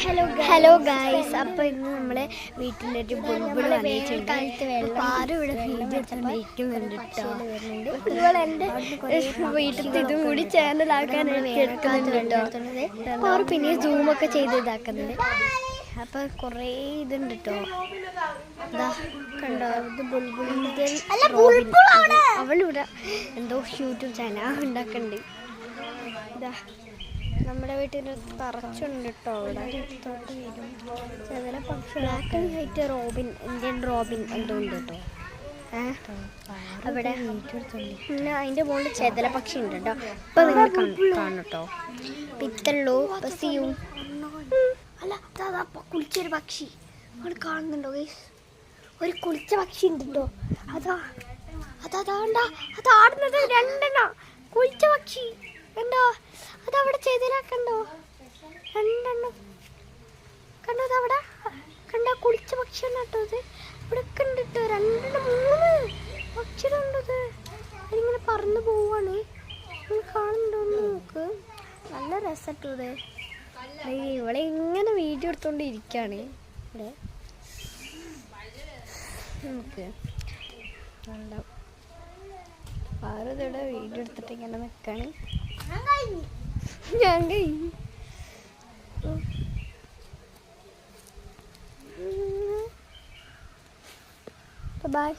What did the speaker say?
Hello guys, അപ്പോൾ ഇന്ന് നമ്മളെ വീട്ടിലൊരു ബുൾബുൾ വന്നിട്ടുണ്ട്. ആരും ഇവിടെ വീഡിയോ എടുത്തുകൊണ്ടിരിക്കുന്നുണ്ട് കേട്ടോ. എൻ്റെ വീട്ടിൽ ഇതും കൂടി ചാനലാക്കാൻ എടുക്കുന്നുണ്ട് കേട്ടോ. അപ്പോൾ അവർ പിന്നെ സൂമൊക്കെ ചെയ്ത് ഇതാക്കുന്നുണ്ട്. അപ്പോൾ കുറേ ഇതുണ്ട് കേട്ടോ. ഇതാ കണ്ടോ, ഇത് ബുൾബുളിൻ്റെ അവളിവിടെ എന്തോ യൂട്യൂബ് ചാനൽ ഉണ്ടാക്കുന്നുണ്ട്. ഇതാ നമ്മുടെ വീട്ടിൽ തറച്ചുണ്ട് കേട്ടോ. അവിടെ ചെതല പക്ഷി black and white Robin, Indian Robin എന്തോ ഉണ്ട് കേട്ടോ. അവിടെ പിന്നെ അതിൻ്റെ മുകളിൽ ചെതല പക്ഷി ഉണ്ട് കേട്ടോ. ഇപ്പം നിങ്ങൾ കാണും കേട്ടോ. പിത്തള്ളൂ പസിയും അല്ല അതാ കുളിച്ചൊരു പക്ഷി നിങ്ങൾ കാണുന്നുണ്ടോ ഗൈസ്? ഒരു കുളിച്ച പക്ഷി ഉണ്ട് കേട്ടോ. അതാണ്ടാ അതാടുന്നത് രണ്ടെണ്ണം കുളിച്ച പക്ഷി കണ്ടോ. അതവിടെ ചെയ്തേലാക്കണ്ടോ, രണ്ടെണ്ണം കണ്ടോ. അതവിടെ കണ്ടോ, കുളിച്ച പക്ഷിയാണ് കേട്ടോ. അത് ഇവിടെ കണ്ടിട്ടോ, രണ്ടെണ്ണം മൂന്ന് പക്ഷികളുണ്ടത്. അതിങ്ങനെ പറന്നു പോവാണ്. നിങ്ങൾ കാണുന്നുണ്ടോന്ന് നോക്ക്. നല്ല രസട്ടോ ഇത്. ഇവിടെ ഇങ്ങനെ വീഡിയോ എടുത്തോണ്ട് ഇരിക്കാണ്. ഇവിടെ നമുക്ക് ആരുടെ വീഡിയോ എടുത്തിട്ട് ഇങ്ങനെ നിൽക്കാണ്. ഞാൻ കഴിഞ്ഞു. ബൈ.